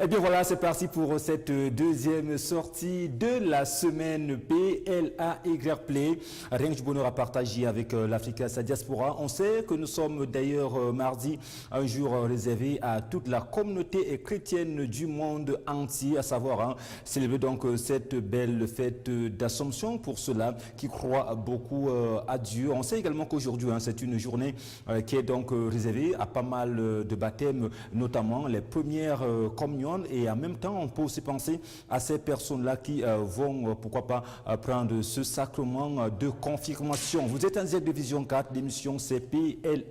Eh bien voilà, c'est parti pour cette deuxième sortie de la semaine PLAY Play. Rien que du bonheur à partager avec l'Africa, sa diaspora. On sait que nous sommes d'ailleurs mardi, un jour réservé à toute la communauté chrétienne du monde entier, à savoir célébrer donc cette belle fête d'Assomption pour ceux-là qui croient beaucoup à Dieu. On sait également qu'aujourd'hui, c'est une journée qui est donc réservée à pas mal de baptêmes, notamment les premières communions, et en même temps on peut aussi penser à ces personnes-là qui vont pourquoi pas prendre ce sacrement de confirmation. Vous êtes en direct de Vision 4, l'émission c'est PLAY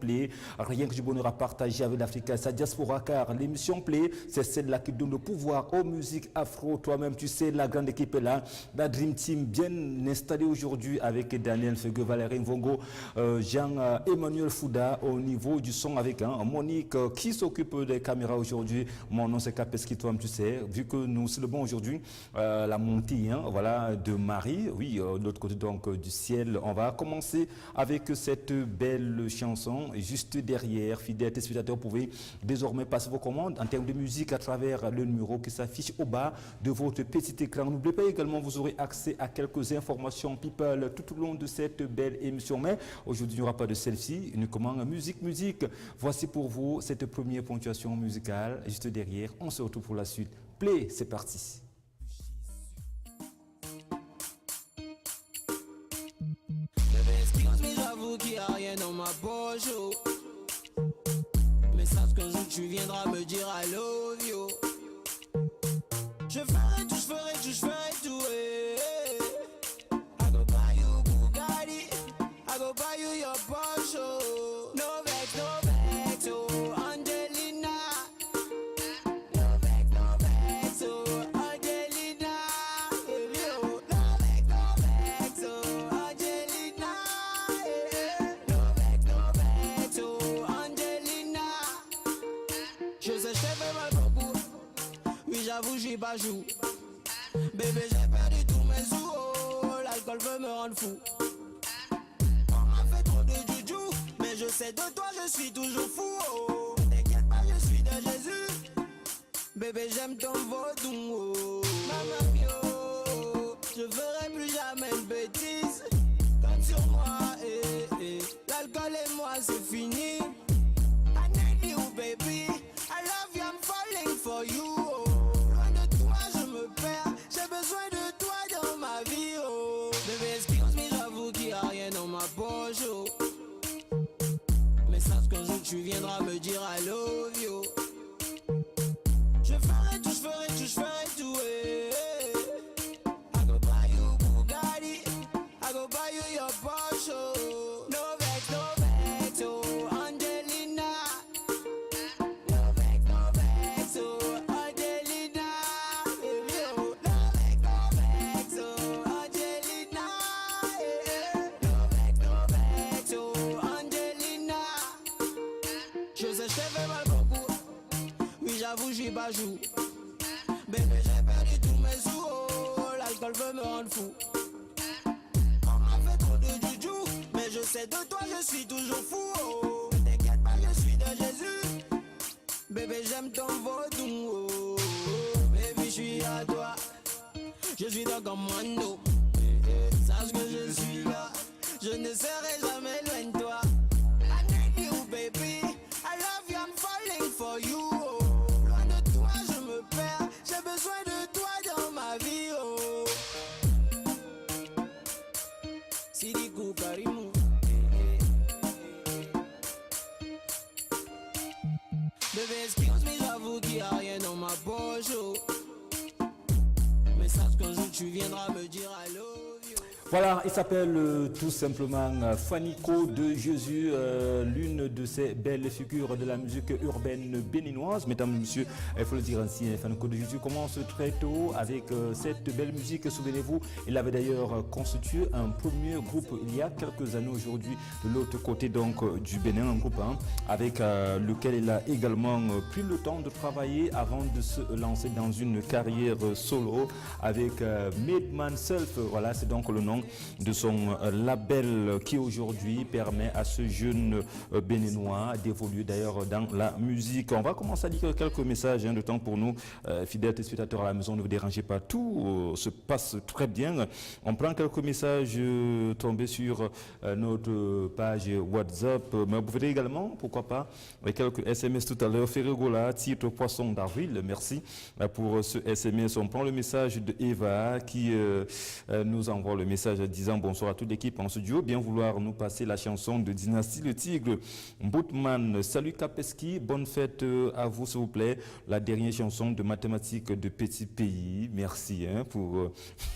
Play, rien que du bonheur à partager avec l'Africa et sa diaspora, car l'émission Play c'est celle-là qui donne le pouvoir aux musiques afro. Toi-même tu sais, la grande équipe est là, la Dream Team bien installée aujourd'hui avec Daniel Fegue, Valérie Mvongo, Jean-Emmanuel Fouda au niveau du son, avec Monique qui s'occupe des caméras aujourd'hui. Mon nom c'est Kapeski, toi-même tu sais, vu que nous célébrons aujourd'hui la montée voilà, de Marie, oui, de l'autre côté donc du ciel. On va commencer avec cette belle chanson. Juste derrière, fidèles téléspectateurs, vous pouvez désormais passer vos commandes en termes de musique à travers le numéro qui s'affiche au bas de votre petit écran. N'oubliez pas également, vous aurez accès à quelques informations people tout au long de cette belle émission. Mais aujourd'hui, il n'y aura pas de selfie, uniquement musique. Voici pour vous cette première ponctuation musicale. Juste derrière, on se retrouve pour la suite. Play, c'est parti. Mais j'avoue qu'il n'y a rien dans ma poche, oh. Mais sache qu'un jour tu viendras me dire I love you. Je ferai tout, eh. I go buy you Bugatti, I go buy you your Porsche, oh. No vex, oh, Angelina. No vex, oh, Angelina. Baby, oh. No vex, oh, Angelina. No vex, oh, Angelina. Je sais, je t'ai fait mal beaucoup. Oui, j'avoue, j'y pas joue. Bébé, j'ai perdu tous mes sous, oh. L'alcool veut me rendre fou. On m'a fait trop de juju, mais je sais de toi, je suis toujours fou, oh. T'inquiète pas, je suis de Jésus. Bébé, j'aime ton vaudou, oh. Maman, yo, je ferai plus jamais une bêtise. Compte sur moi, eh. L'alcool et moi, c'est fini. I need you, baby. I love you, I'm falling for you, oh. Loin de toi, je me perds. J'ai besoin de toi dans ma vie, oh. Bébé, excuse me, j'avoue qu'il n'y a rien dans ma poche, oh. Mais sache qu'un jour tu viendras me dire I love you. Je ferai tout, eh. I go buy you Bugatti, I go buy you your Porsche, oh. No vex, oh, Angelina. No vex, oh, Angelina. Baby, oh. No vex, oh, Angelina. No vex, oh, Angelina. Je sais, je t'ai fait mal beaucoup. Oui, j'avoue, j'y pas joue. Bébé, j'ai perdu tous mes sous, oh. L'alcool veut me rendre fou. On m'a fait trop de juju, mais je sais de toi, je suis toujours fou, oh. T'inquiète pas, je suis de Jésus. Bébé, j'aime ton vaudou, oh. Baby, je suis à toi. Je suis dans commando. Sache que je suis là. Je ne serai jamais loin de toi. I need you, baby. I love you, I'm falling for you, oh. Loin de toi, je me perds. J'ai besoin de toi dans ma vie, oh. Sidikou Karimou. Bébé, excuse me, j'avoue qu'il n'y a rien dans ma poche, oh. Mais sache qu'un jour tu viendras me dire I love you. Voilà, il s'appelle tout simplement Fanico de Jésus, l'une de ces belles figures de la musique urbaine béninoise. Mesdames et messieurs, il faut le dire ainsi, Fanico de Jésus commence très tôt avec cette belle musique. Souvenez-vous, il avait d'ailleurs constitué un premier groupe il y a quelques années aujourd'hui de l'autre côté donc du Bénin, un groupe avec lequel il a également pris le temps de travailler avant de se lancer dans une carrière solo avec Made Man Self. Voilà, c'est donc le nom également de son label qui aujourd'hui permet à ce jeune béninois d'évoluer d'ailleurs dans la musique. On va commencer à dire quelques messages de temps pour nous, fidèles téléspectateurs à la maison, ne vous dérangez pas, tout se passe très bien. On prend quelques messages tombés sur notre page WhatsApp, mais vous pouvez également, pourquoi pas, avec quelques SMS tout à l'heure. Ferregola, titre Poisson d'avril, merci pour ce SMS. On prend le message de Eva qui nous envoie le message disant bonsoir à toute l'équipe en studio, bien vouloir nous passer la chanson de Dynastie le Tigre. Boutman, salut Kapeski, bonne fête à vous s'il vous plaît. La dernière chanson de mathématiques de Petit Pays, merci pour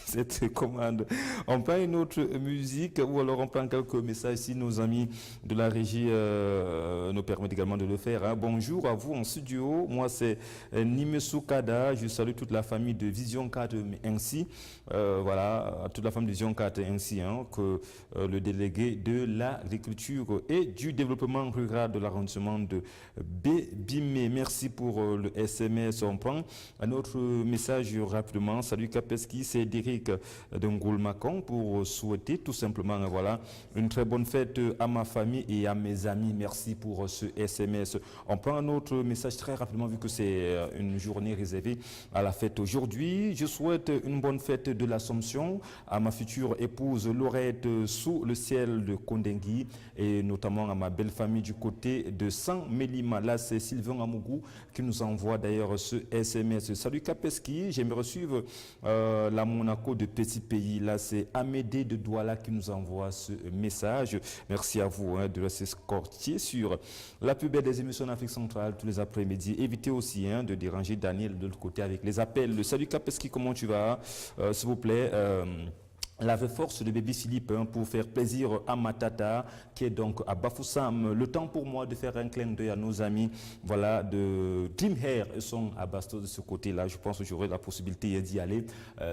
cette commande. On prend une autre musique ou alors on prend quelques messages si nos amis de la régie nous permettent également de le faire. Bonjour à vous en studio, moi c'est Nimesu Kada, je salue toute la famille de Vision 4 ainsi, voilà, toute la famille de Vision 4 ainsi que le délégué de l'agriculture et du développement rural de l'arrondissement de Bébimé. Merci pour le SMS. On prend un autre message rapidement. Salut Kapeski, c'est Derek de Ngoulmakon pour souhaiter tout simplement voilà, une très bonne fête à ma famille et à mes amis. Merci pour ce SMS. On prend un autre message très rapidement vu que c'est une journée réservée à la fête aujourd'hui. Je souhaite une bonne fête de l'Assomption à ma future épouse Laurette sous le ciel de Kondengui et notamment à ma belle famille du côté de Saint-Mélima. Là, c'est Sylvain Amougou qui nous envoie d'ailleurs ce SMS. Salut Kapeski, j'aimerais suivre la Monaco de Petit Pays. Là, c'est Amédée de Douala qui nous envoie ce message. Merci à vous de rester escortier sur la plus belle des émissions d'Afrique centrale tous les après-midi. Évitez aussi de déranger Daniel de l'autre côté avec les appels. Salut Kapeski, comment tu vas? S'il vous plaît. La force de bébé Philippe pour faire plaisir à ma tata qui est donc à Bafoussam. Le temps pour moi de faire un clin d'œil à nos amis voilà, de Dream Hair. Ils sont à Bastos de ce côté-là. Je pense que j'aurai la possibilité d'y aller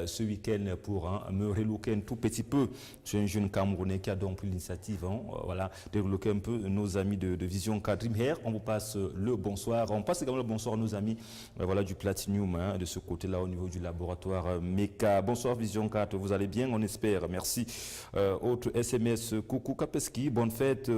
ce week-end pour me relooker un tout petit peu. Je suis un jeune Camerounais qui a donc pris l'initiative voilà, de relooker un peu nos amis de Vision 4 Dream Hair. On vous passe le bonsoir. On passe également le bonsoir à nos amis voilà, du Platinum de ce côté-là au niveau du laboratoire MECA. Bonsoir Vision 4, vous allez bien? On espère. Merci. Autre SMS, coucou Kapeski, bonne fête.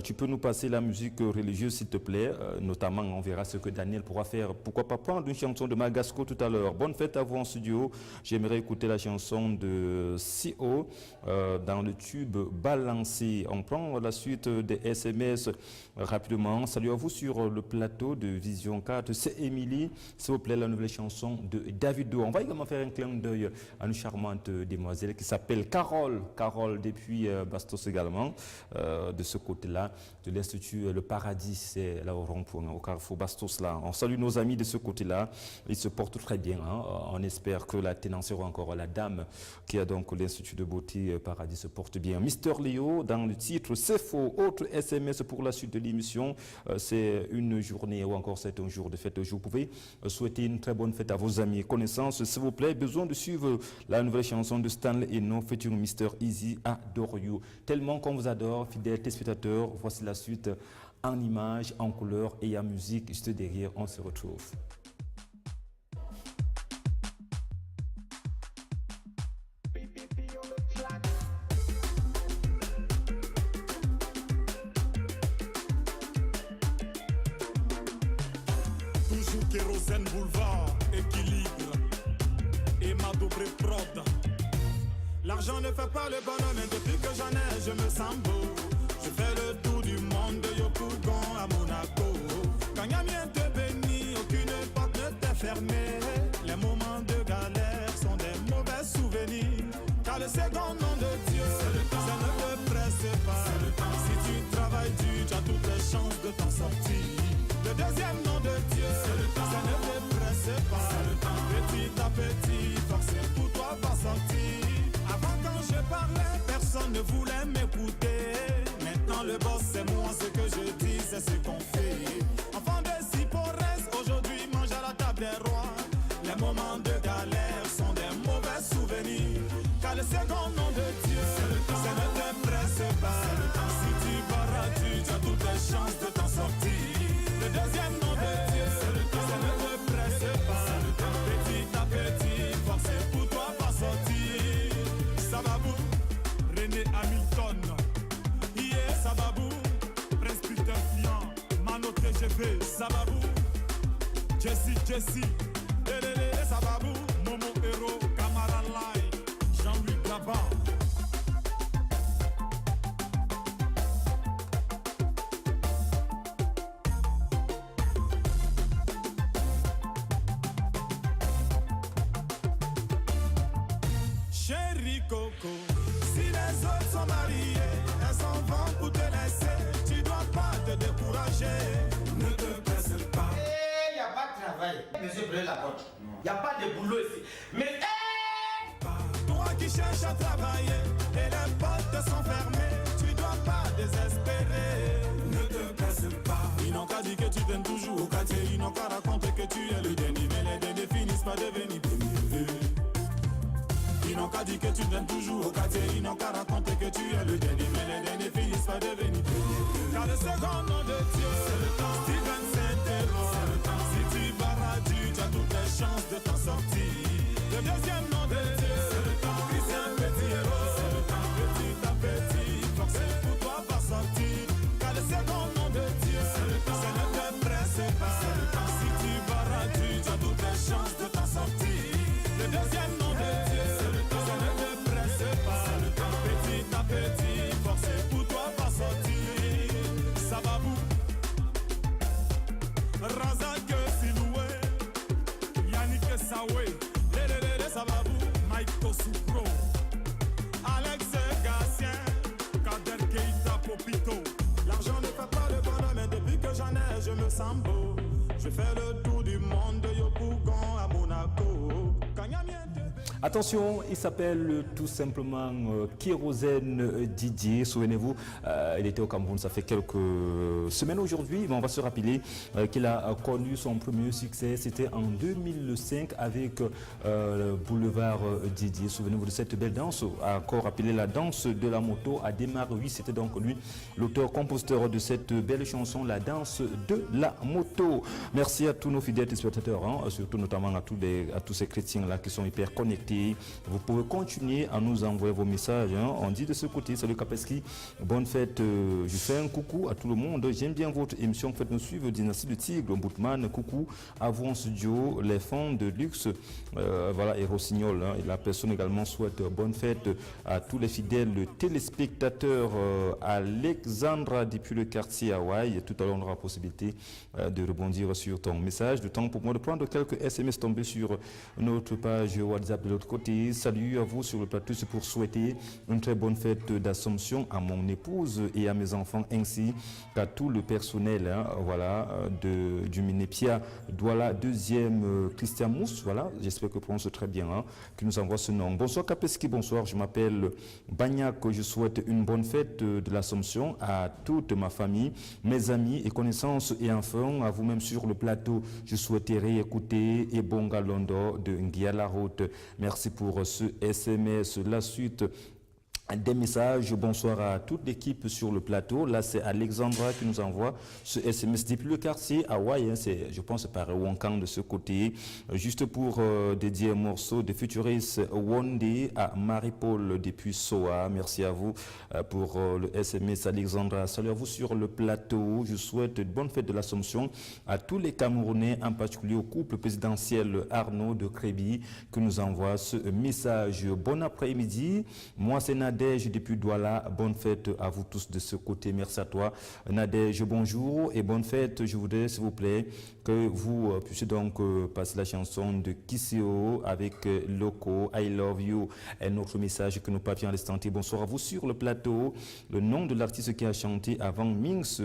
Tu peux nous passer la musique religieuse s'il te plaît. Notamment, on verra ce que Daniel pourra faire. Pourquoi pas prendre une chanson de Magasco tout à l'heure. Bonne fête à vous en studio. J'aimerais écouter la chanson de CO dans le tube Balancé. On prend la suite des SMS rapidement. Salut à vous sur le plateau de Vision 4. C'est Émilie. S'il vous plaît, la nouvelle chanson de Davido. On va également faire un clin d'œil à une charmante demoiselle qui s'appelle Carole. Carole depuis Bastos également. De ce côté-là, de l'Institut Le Paradis, c'est là au rond-point, au carrefour Bastos là. On salue nos amis de ce côté-là. Ils se portent très bien. On espère que la ténancière ou encore la dame qui a donc l'Institut de Beauté Paradis se porte bien. Mister Léo, dans le titre, c'est faux. Autre SMS pour la suite de l'émission. C'est une journée ou encore c'est un jour de fête. Vous pouvez souhaiter une très bonne fête à vos amis et connaissances. S'il vous plaît, besoin de suivre la nouvelle chanson de Stanley et No featuring Mister Easy, Adore You. Tellement qu'on vous adore, fidèles téléspectateurs. Voici la suite en images, en couleurs et en musique. Juste derrière, on se retrouve. Toujours Kérosène Boulevard, équilibre et ma double prod. L'argent ne fait pas le bonheur, mais depuis que j'en ai, je me sens beau. Je fais le tour du monde de Yopougon à Monaco. Quand Yamien te bénit, aucune porte ne t'est fermée. Les moments de galère sont des mauvais souvenirs. Car le second nom de Dieu, ça ne te presse pas. Si tu travailles dur, tu as toutes les chances de t'en sortir. Le deuxième nom de Dieu, ça ne te presse pas. Petit à petit, force pour toi va sortir. Avant quand je parlais, personne ne voulait m'écouter. Maintenant le boss c'est moi, ce que je dis c'est ce qu'on fait. Enfant de Siporès, aujourd'hui mange à la table des rois. Les moments de galère sont des mauvais souvenirs. Car le second nom de Dieu, ça ne te presse pas. Si tu barres, tu as toutes les chances de t'en sortir. Le deuxième nom de Dieu, ça ne te presse pas. Petit à petit, force pour toi va sortir. Ça va vous. Babylone. Yeah, Sababou, Prince Peter Fian, Mano TGV, Sababou, Jessie, Lelele, Sababou, Momo Hero, Camara Lai, Jean-Louis Gabin. Chérie Coco, si les autres sont mariés, elles s'en vont pour te laisser. Tu dois pas te décourager, ne te presse pas. Il n'y a pas de travail. Monsieur, prenez la porte. Il n'y a pas de boulot ici. Mais Toi qui cherches à travailler et les portes sont fermées, tu dois pas désespérer, ne te presse pas. Ils n'ont qu'à dire que tu donnes toujours au quartier, ils n'ont qu'à raconter que tu es le dernier, mais les derniers finissent par devenir premiers. Ils n'ont qu'à dire que tu donnes toujours au quartier, ils n'ont qu'à raconter que tu es le dernier, mais les derniers finissent par devenir premiers. Car le second nom de Dieu, c'est le temps. Steven Saint-Héros, c'est le temps. Si tu vas radier, tu as toutes les chances de t'en sortir. Le deuxième nom de Dieu, c'est le temps. Christian Petit Héros, c'est le temps. Petit à petit, forcé pour toi pas sortir. Car le second nom de Dieu, c'est le temps. Ça ne te presse pas, c'est le temps. Si tu vas radier, tu as toutes les chances de t'en sortir. Le deuxième nom de Dieu, c'est le temps. Ça ne te presse pas, c'est le temps. Petit à petit, forcé pour toi pas sortir. Sababou, Razak Siloué, Yannick Saoué, Lelele Sababou, Mike Tosoupro, Alex Gassien, Kader Keita Popito. L'argent ne fait pas le bonheur, mais depuis que j'en ai, je me sens beau. Je fais le tour du monde de Yopougon à Monaco. Attention, il s'appelle tout simplement Kérosène Didier. Souvenez-vous, il était au Cameroun, ça fait quelques semaines aujourd'hui, mais on va se rappeler qu'il a connu son premier succès. C'était en 2005 avec Boulevard Didier. Souvenez-vous de cette belle danse, encore appelée la danse de la moto. À démarrer, oui, c'était donc lui, l'auteur-compositeur de cette belle chanson, la danse de la moto. Merci à tous nos fidèles téléspectateurs, hein, surtout notamment à tous ces chrétiens-là qui sont hyper connectés. Vous pouvez continuer à nous envoyer vos messages. Hein. On dit de ce côté, salut Kapeski, bonne fête. Je fais un coucou à tout le monde. J'aime bien votre émission. Faites-nous suivre Dynastie de Tigre, Boutman, coucou à vous en studio, les fans de luxe, voilà, et Rossignol. Hein. Et la personne également souhaite bonne fête à tous les fidèles téléspectateurs. Alexandra depuis le quartier Hawaï. Tout à l'heure, on aura la possibilité de rebondir sur ton message. Le temps pour moi de prendre quelques SMS tombés sur notre page WhatsApp de l'autre côté. Salut à vous sur le plateau, c'est pour souhaiter une très bonne fête d'Assomption à mon épouse et à mes enfants ainsi qu'à tout le personnel, hein, voilà, du Minépia Douala, deuxième Christian Mousse, voilà, j'espère que je prononce très bien, hein, qui nous envoie ce nom. Bonsoir Kapeski, bonsoir, je m'appelle Bagnac, je souhaite une bonne fête de l'Assomption à toute ma famille, mes amis et connaissances et enfin à vous-même sur le plateau. Je souhaiterais écouter Ebonga Londo de Nguiala Route. Merci pour ce SMS. La suite des messages. Bonsoir à toute l'équipe sur le plateau. Là, c'est Alexandra qui nous envoie ce SMS depuis le quartier Hawaï. Hein, je pense par Wonkan de ce côté. Juste pour dédier un morceau de Futurist One Day à Marie-Paul depuis Soa. Merci à vous pour le SMS Alexandra. Salut à vous sur le plateau. Je souhaite une bonne fête de l'Assomption à tous les Camerounais, en particulier au couple présidentiel Arnaud de Créby qui nous envoie ce message. Bon après-midi. Moi, c'est Nadège depuis Douala, bonne fête à vous tous de ce côté. Merci à toi Nadège, bonjour et bonne fête. Je voudrais s'il vous plaît que vous puissiez donc passer la chanson de Kissio avec Loco, I Love You, un autre message que nous parvions à l'instant. Bonsoir à vous sur le plateau. Le nom de l'artiste qui a chanté avant Minx,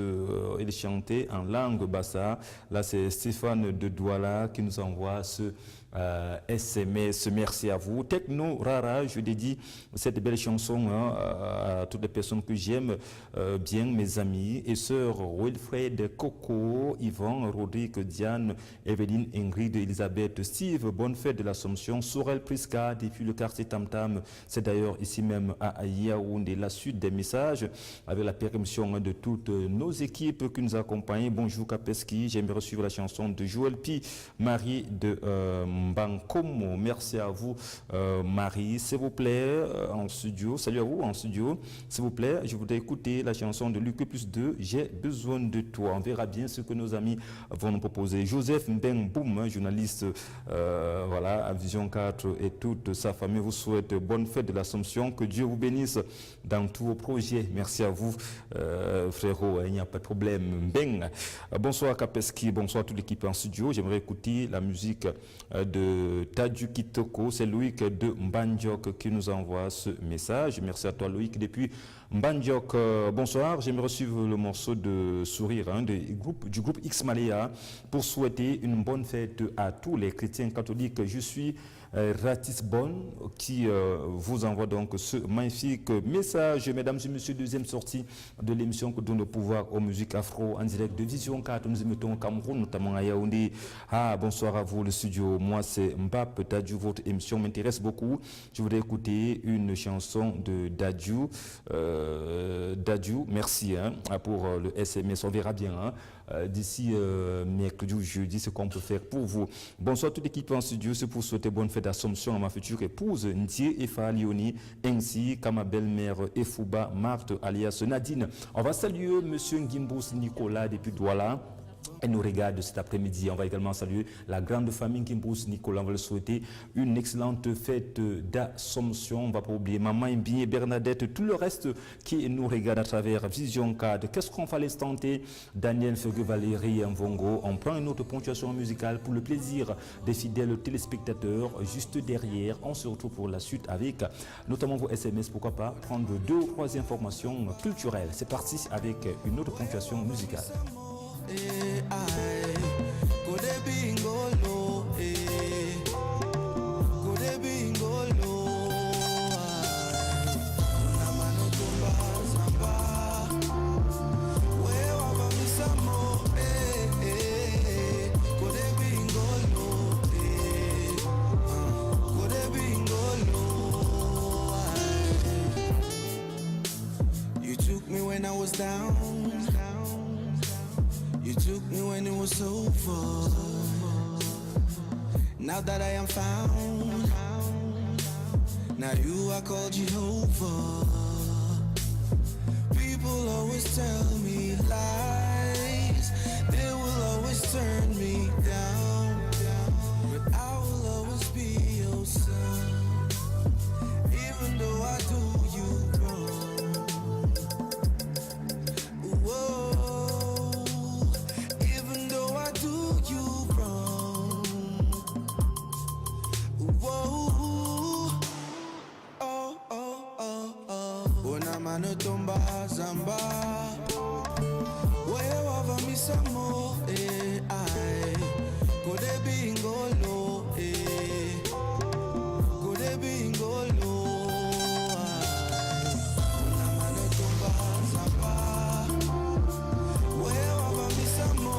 il chantait en langue bassa. Là c'est Stéphane de Douala qui nous envoie ce SMS. Merci à vous. Techno Rara, je dédie cette belle chanson à toutes les personnes que j'aime bien, mes amis et sœurs Wilfred, Coco, Yvan, Rodrigue, Diane, Evelyne, Ingrid, Elisabeth, Steve. Bonne fête de l'Assomption. Sorel Priska depuis le quartier Tam Tam. C'est d'ailleurs ici même à Yaoundé. La suite des messages avec la permission de toutes nos équipes qui nous accompagnent. Bonjour Kapeski, j'aimerais suivre la chanson de Joël Pi, Marie de Mbankomo. Merci à vous, Marie. S'il vous plaît, en studio. Salut à vous, en studio. S'il vous plaît, je voudrais écouter la chanson de Luc plus 2, J'ai besoin de toi. On verra bien ce que nos amis vont nous proposer. Joseph Mbenboum, journaliste voilà, à Vision 4 et toute sa famille vous souhaite bonne fête de l'Assomption. Que Dieu vous bénisse dans tous vos projets. Merci à vous, frérot. Il n'y a pas de problème. Bonsoir Kapeski, bonsoir toute l'équipe en studio. J'aimerais écouter la musique de Tadju Kitoko. C'est Loïc de Mbandjok qui nous envoie ce message. Merci à toi Loïc depuis Mbandjok. Bonsoir, j'aimerais suivre le morceau de Sourire du groupe X Malaya pour souhaiter une bonne fête à tous les chrétiens catholiques. Je suis Ratisbonne qui vous envoie donc ce magnifique message. Mesdames et messieurs, deuxième sortie de l'émission que donne le pouvoir aux musiques afro en direct de Vision 4. Nous émettons au Cameroun, notamment à Yaoundé. Bonsoir à vous le studio. Moi c'est Mbap Dadju. Votre émission m'intéresse beaucoup. Je voudrais écouter une chanson de Dadju. Dadju, merci pour le SMS. On verra bien d'ici mercredi ou jeudi ce qu'on peut faire pour vous. Bonsoir toute l'équipe en studio. C'est pour souhaiter bonne fête d'Assomption à ma future épouse Ndié Efa Lioni, ainsi qu'à ma belle-mère Efouba Marthe alias Nadine. On va saluer monsieur Ngimbous Nicolas depuis Douala. Elle nous regarde cet après-midi. On va également saluer la grande famille Ngimbous Nicolas. On va lui souhaiter une excellente fête d'Assomption. On ne va pas oublier Maman Mbien et Bernadette, tout le reste qui nous regarde à travers Vision 4. Qu'est-ce qu'on fait à l'instant T? Daniel Fergue, Valérie Mvongo. On prend une autre ponctuation musicale pour le plaisir des fidèles téléspectateurs. Juste derrière, on se retrouve pour la suite avec notamment vos SMS. Pourquoi pas prendre 2 ou 3 informations culturelles. C'est parti avec une autre ponctuation musicale. You took me when I was down. You took me when it was over. Now that I am found, now you are called Jehovah. People always tell me lies, they will always turn me down, but I will always be your son, even though I do you wrong. Whoa. Mano tomba zamba, wewe wava misamo, ai, kode bingolo, kode bingolo, mano tomba zamba, wewe wava misamo,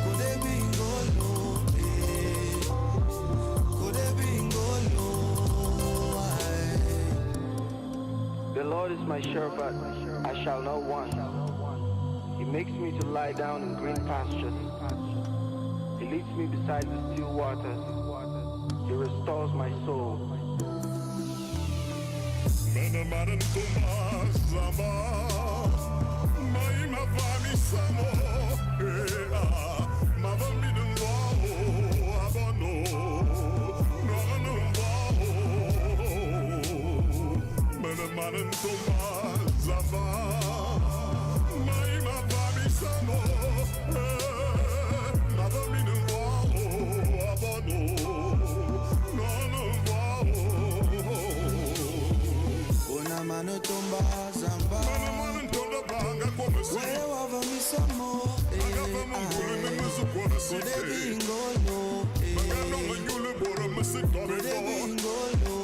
kode bingolo, kode bingolo. The Lord is my shepherd, I shall not want. He makes me to lie down in green pastures. He leads me beside the still waters. He restores my soul. Mano tomba zamba, wewe wava misamo, kode bingolo, kode bingolo.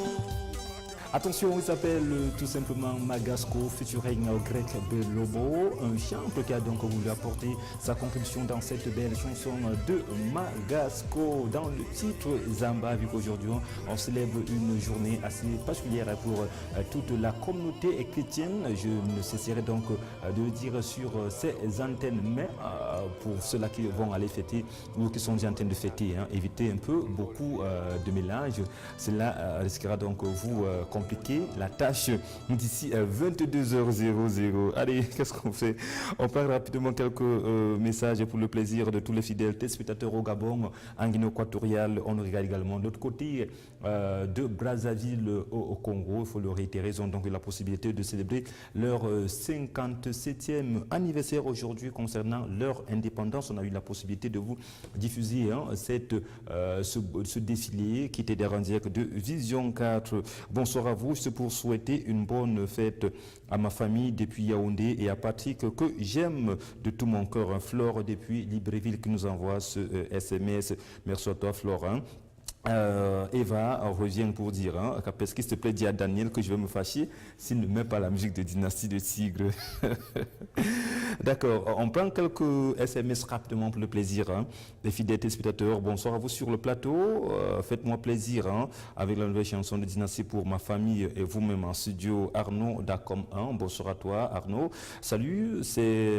Attention, il s'appelle tout simplement Magasco featuring Greg Belobo, un chanteur qui a donc voulu apporter sa contribution dans cette belle chanson de Magasco. Dans le titre Zamba, vu qu'aujourd'hui on célèbre une journée assez particulière pour toute la communauté chrétienne. Je ne cesserai donc de le dire sur ces antennes, mais pour ceux-là qui vont aller fêter ou qui sont déjà en train de fêter, évitez un peu beaucoup de mélange. Cela risquera donc vous compliquer la tâche d'ici 22h00. Allez, qu'est-ce qu'on fait? On parle rapidement quelques messages pour le plaisir de tous les fidèles téléspectateurs au Gabon, en Guinée équatoriale. On regarde également de l'autre côté de Brazzaville au Congo. Il faut le réitérer, ils ont donc la possibilité de célébrer leur 57e anniversaire aujourd'hui concernant leur indépendance. On a eu la possibilité de vous diffuser ce défilé qui était des en direct de Vision 4. Bonsoir à vous, c'est pour souhaiter une bonne fête à ma famille depuis Yaoundé et à Patrick que j'aime de tout mon cœur. Flore depuis Libreville qui nous envoie ce SMS. Merci à toi Florent. Eva revient pour dire qu'est-ce qu'il te plaît, dit à Daniel que je vais me fâcher s'il ne met pas la musique de Dynastie de Tigre. D'accord, on prend quelques SMS rapidement pour le plaisir. Les fidèles téléspectateurs, bonsoir à vous sur le plateau. Faites-moi plaisir avec la nouvelle chanson de Dynastie pour ma famille et vous-même en studio. Arnaud Dacom 1, bonsoir à toi Arnaud. Salut, c'est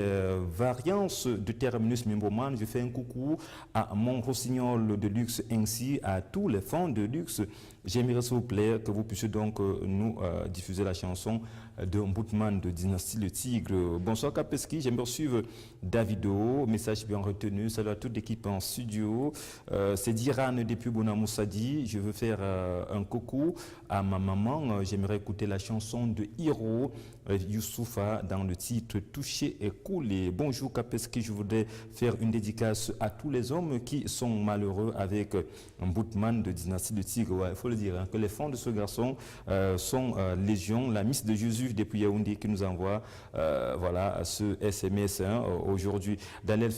Variance de Terminus Mimboman. Je fais un coucou à mon rossignol de luxe ainsi à tous les fans de luxe. J'aimerais s'il vous plaît que vous puissiez donc nous diffuser la chanson de Mboutman de Dynastie le Tigre. Bonsoir Kapeski, j'aimerais suivre Davido, message bien retenu. Salut à toute l'équipe en studio. C'est Diran depuis Bonamoussadi. Je veux faire un coucou à ma maman. J'aimerais écouter la chanson de Hiro Youssoufa dans le titre Touché et coulé. Bonjour Kapeski, je voudrais faire une dédicace à tous les hommes qui sont malheureux avec Mboutman de Dynastie le Tigre. Ouais, il faut le dire que les fans de ce garçon sont légion. La Miss de Jésus depuis Yaoundé qui nous envoie voilà ce SMS aujourd'hui. Daniel,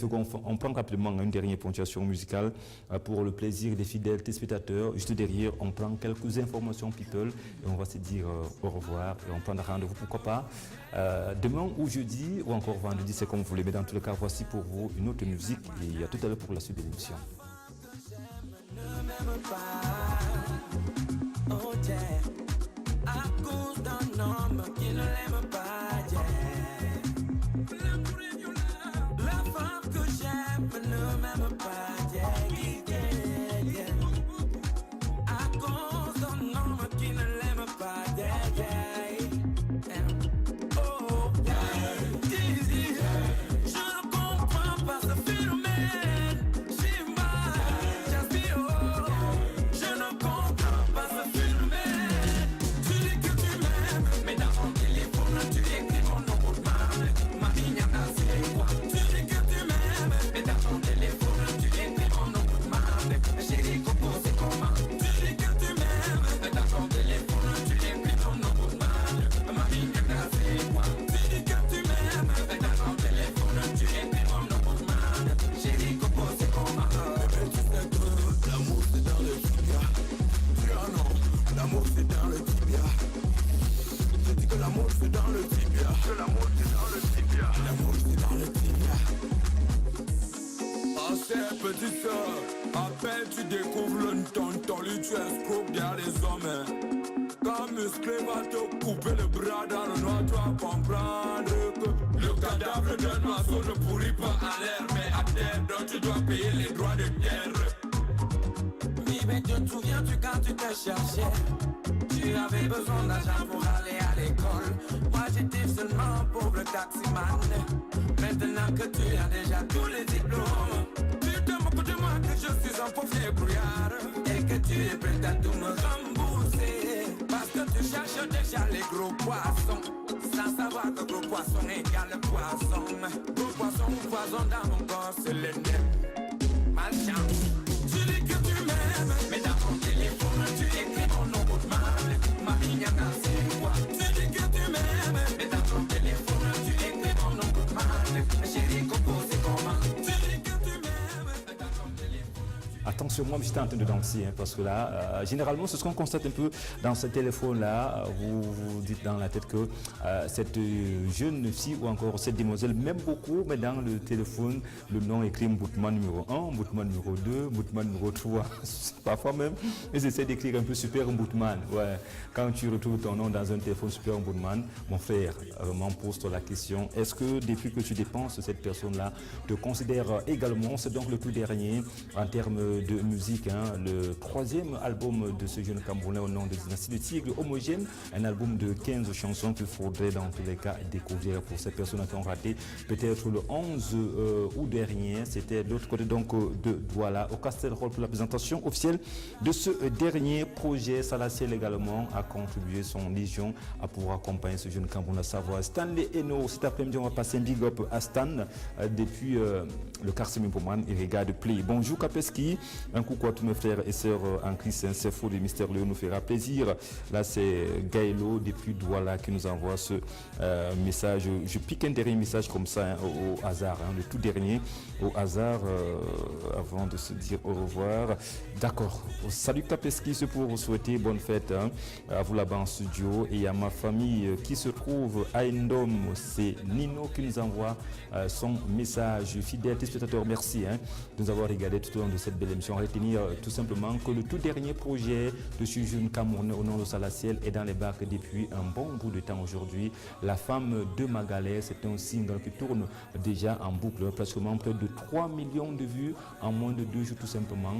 on prend rapidement une dernière ponctuation musicale pour le plaisir des fidèles téléspectateurs. Juste derrière, on prend quelques informations people et on va se dire au revoir et on prendra rendez-vous, pourquoi pas demain ou jeudi ou encore vendredi, c'est comme vous voulez. Mais dans tous les cas, voici pour vous une autre musique et à tout à l'heure pour la suite de l'émission. Oh yeah, à cause d'un homme qui ne l'aime pas, yeah. La femme que j'aime ne m'aime pas, yeah, yeah, yeah. À cause d'un homme qui ne l'aime pas, yeah, yeah. Oh yeah, je ne comprends pas ce phénomène. J'ai mal, j'aspire, je ne comprends pas ce phénomène. Tu dis que tu m'aimes, mais dans ton téléphone tu écris mon nom pour ma ligne à c'est quoi. Tu dis que tu m'aimes, mais dans ton téléphone tu écris mon nom pour ma chérie Coco c'est comment. Tu dis que tu m'aimes, mais dans ton téléphone tu écris mon nom pour ma ligne à c'est quoi. Tu dis que tu m'aimes, mais dans ton téléphone tu écris mon nom pour ma chérie Coco c'est comment. Tu sais que l'amour c'est dans le tibia. Non, l'amour c'est dans le tibia. Je dis que l'amour c'est dans le tibia. Que l'amour c'est dans le tibia. L'amour c'est dans le tibia. Ah c'est petite sœur, à peine tu découvres le tonton, lui tu escroques derrière les hommes. Quand musclé va te couper le bras dans le noir, tu vas comprendre que le cadavre d'un oiseau ne pourrit pas à l'air, mais à terre, donc tu dois payer les droits de terre. Oui, mais te souviens-tu quand tu te cherchais? Tu avais besoin d'argent pour aller à l'école. Moi j'étais seulement pauvre taximan. Maintenant que tu as déjà tous les diplômes, tu te moques de moi que je suis un pauvre brouillard et que tu es prêt à tout me rembourser. Parce que tu cherches déjà les gros poissons, sans savoir que gros poisson égale poisson. Gros poisson ou poison dans mon corps, c'est le nez. Malchance. Tu dis que tu m'aimes, mais dans ton téléphone tu écris mon nom pour ma mignonne, c'est quoi. Tu dis que tu m'aimes, mais dans ton téléphone tu écris mon nom pour ma chérie Coco c'est comment. Tu dis que tu m'aimes, mais dans ton téléphone tu... Attention que moi j'étais en train de danser, hein, parce que là, généralement, c'est ce qu'on constate un peu dans ce téléphone-là. Vous vous dites dans la tête que cette jeune fille ou encore cette demoiselle m'aime beaucoup, mais dans le téléphone, le nom écrit Mboutman numéro 1, Mboutman numéro 2, Mboutman numéro 3. Parfois même, ils essaient d'écrire un peu Super Mboutman. Ouais. Quand tu retrouves ton nom dans un téléphone Super Mboutman, mon frère, vraiment pose-toi la question, est-ce que depuis que tu dépenses, cette personne-là te considère également? C'est donc le tout dernier en termes de musique, hein, le 3e album de ce jeune Camerounais au nom de Dynastie de Tigre, Homogène, un album de 15 chansons qu'il faudrait dans tous les cas découvrir pour ces personnes qui ont raté peut-être le 11 août dernier. C'était de l'autre côté donc de Douala au Castel Hall pour la présentation officielle de ce dernier projet. Salaciel également a contribué son légion à pouvoir accompagner ce jeune Camerounais à savoir Stanley Eno. Cet après-midi, on va passer un big up à Stan depuis le quartier Mimpoman et regarde Play. Bonjour Kapeski, un coucou à tous mes frères et sœurs en Christ, c'est faux de Mister Léo nous fera plaisir. Là c'est Gaëlo depuis Douala qui nous envoie ce message. Je pique un dernier message comme ça, hein, au hasard, hein, le tout dernier au hasard avant de se dire au revoir. D'accord, salut Kapeski, c'est pour vous souhaiter bonne fête, hein, à vous là-bas en studio et à ma famille qui se trouve à Indom. C'est Nino qui nous envoie son message. Fidèle téléspectateur, merci, hein, de nous avoir regardé tout au long de cette belle émission. Retenir tout simplement que le tout dernier projet de ce jeune Camerounais au nom de Salaciel est dans les bacs depuis un bon bout de temps aujourd'hui. La femme de Magalès, c'est un single qui tourne déjà en boucle, pratiquement près de 3 millions de vues en moins de 2 jours tout simplement.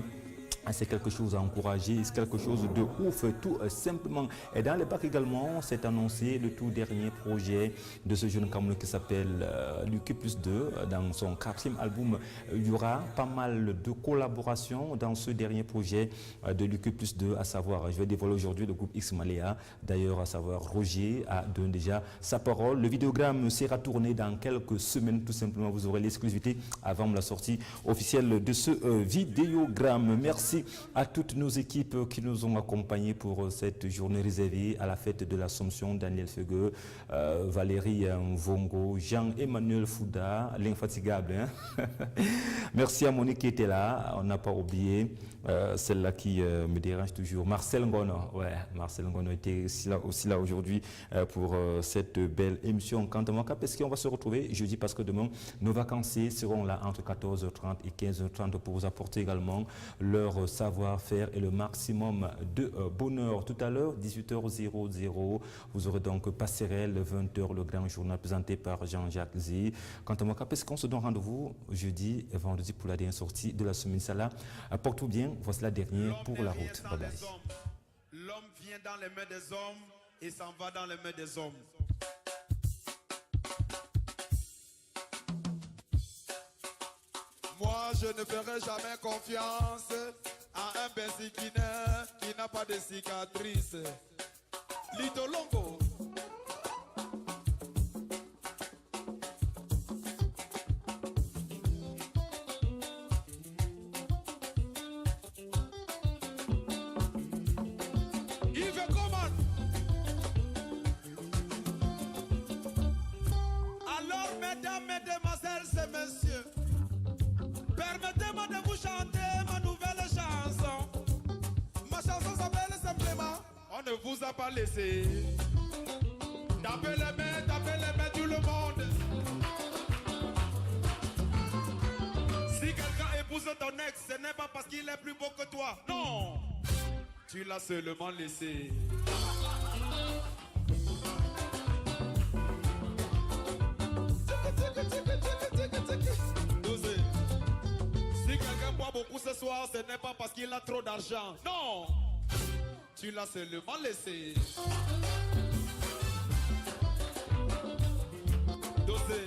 C'est quelque chose à encourager, c'est quelque chose de ouf, tout simplement. Et dans les bacs également, c'est annoncé le tout dernier projet de ce jeune Camerounais qui s'appelle Luc plus 2. Dans son 4e album, il y aura pas mal de collaborations dans ce dernier projet de Luc plus 2, à savoir, je vais dévoiler aujourd'hui le groupe X Maléa, d'ailleurs à savoir Roger a donné déjà sa parole. Le vidéogramme sera tourné dans quelques semaines, tout simplement, vous aurez l'exclusivité avant la sortie officielle de ce vidéogramme. Merci à toutes nos équipes qui nous ont accompagnés pour cette journée réservée à la fête de l'Assomption. Daniel Feugueux, Valérie Mvongo, Jean-Emmanuel Fouda, l'infatigable. Hein. Merci à Monique qui était là, on n'a pas oublié celle-là qui me dérange toujours. Marcel Ngono, ouais, Marcel Ngono était aussi là aujourd'hui pour cette belle émission. Quant à moi, parce qu'on va se retrouver jeudi parce que demain, nos vacanciers seront là entre 14h30 et 15h30 pour vous apporter également leur savoir-faire et le maximum de bonheur. Tout à l'heure, 18h00, vous aurez donc Passerelle, 20h, le grand journal présenté par Jean-Jacques Zé. Quant à moi, parce qu'on se donne rendez-vous jeudi et vendredi pour la dernière sortie de la semaine. Ça là, porte-vous bien. Voici la dernière pour la route. Bye bye. L'homme vient dans les mains des hommes et s'en va dans les mains des hommes. Moi, je ne ferai jamais confiance à un bensiquinaire qui n'a pas de cicatrice. Lito Longo. Vous a pas laissé. Tapez les mains tout le monde. Si quelqu'un épouse ton ex, ce n'est pas parce qu'il est plus beau que toi. Non, tu l'as seulement laissé. Si quelqu'un boit beaucoup ce soir, ce n'est pas parce qu'il a trop d'argent. Non, tu l'as seulement laissé. Dosé.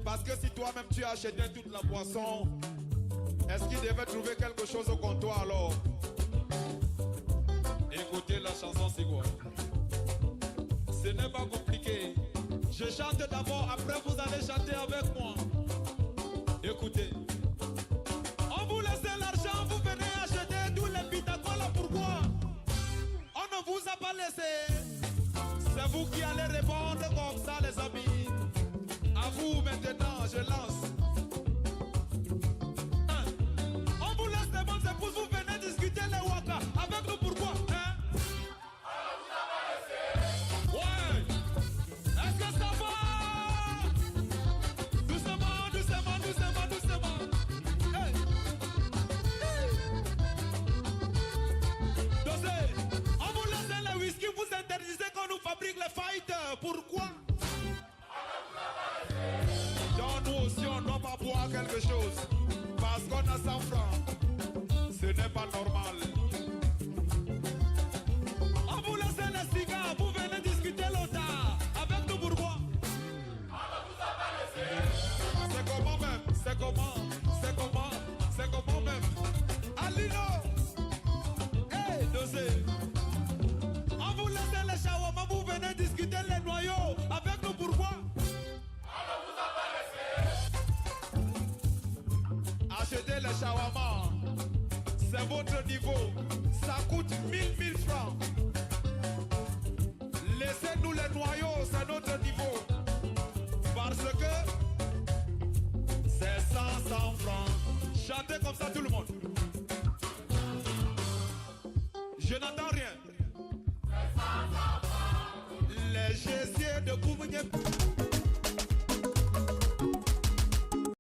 Parce que si toi-même tu as acheté toute la boisson, est-ce qu'il devait trouver quelque chose au comptoir alors? Écoutez la chanson, c'est quoi? Ce n'est pas compliqué. Je chante d'abord, après vous allez chanter avec moi. Écoutez. On vous laisse l'argent, vous venez acheter tous les pitacoles. Pourquoi? On ne vous a pas laissé. C'est vous qui allez répondre comme ça, les amis. À vous maintenant, je lance. On vous laisse 500 francs. Ce n'est pas normal. On vous laisse les cigares, vous venez discuter l'OTA avec nous Bourgois. C'est comment même, c'est comment même. Alino, hey, dosé. On vous laisse les shawarma, vous venez discuter les noyaux avec nous Bourgois. Achetez les shawarma, c'est votre niveau, ça coûte 1000 francs. Laissez-nous les noyaux, c'est notre niveau. Parce que c'est 500 francs. Chantez comme ça tout le monde. Je n'entends rien. Les gessiers de Koumougne.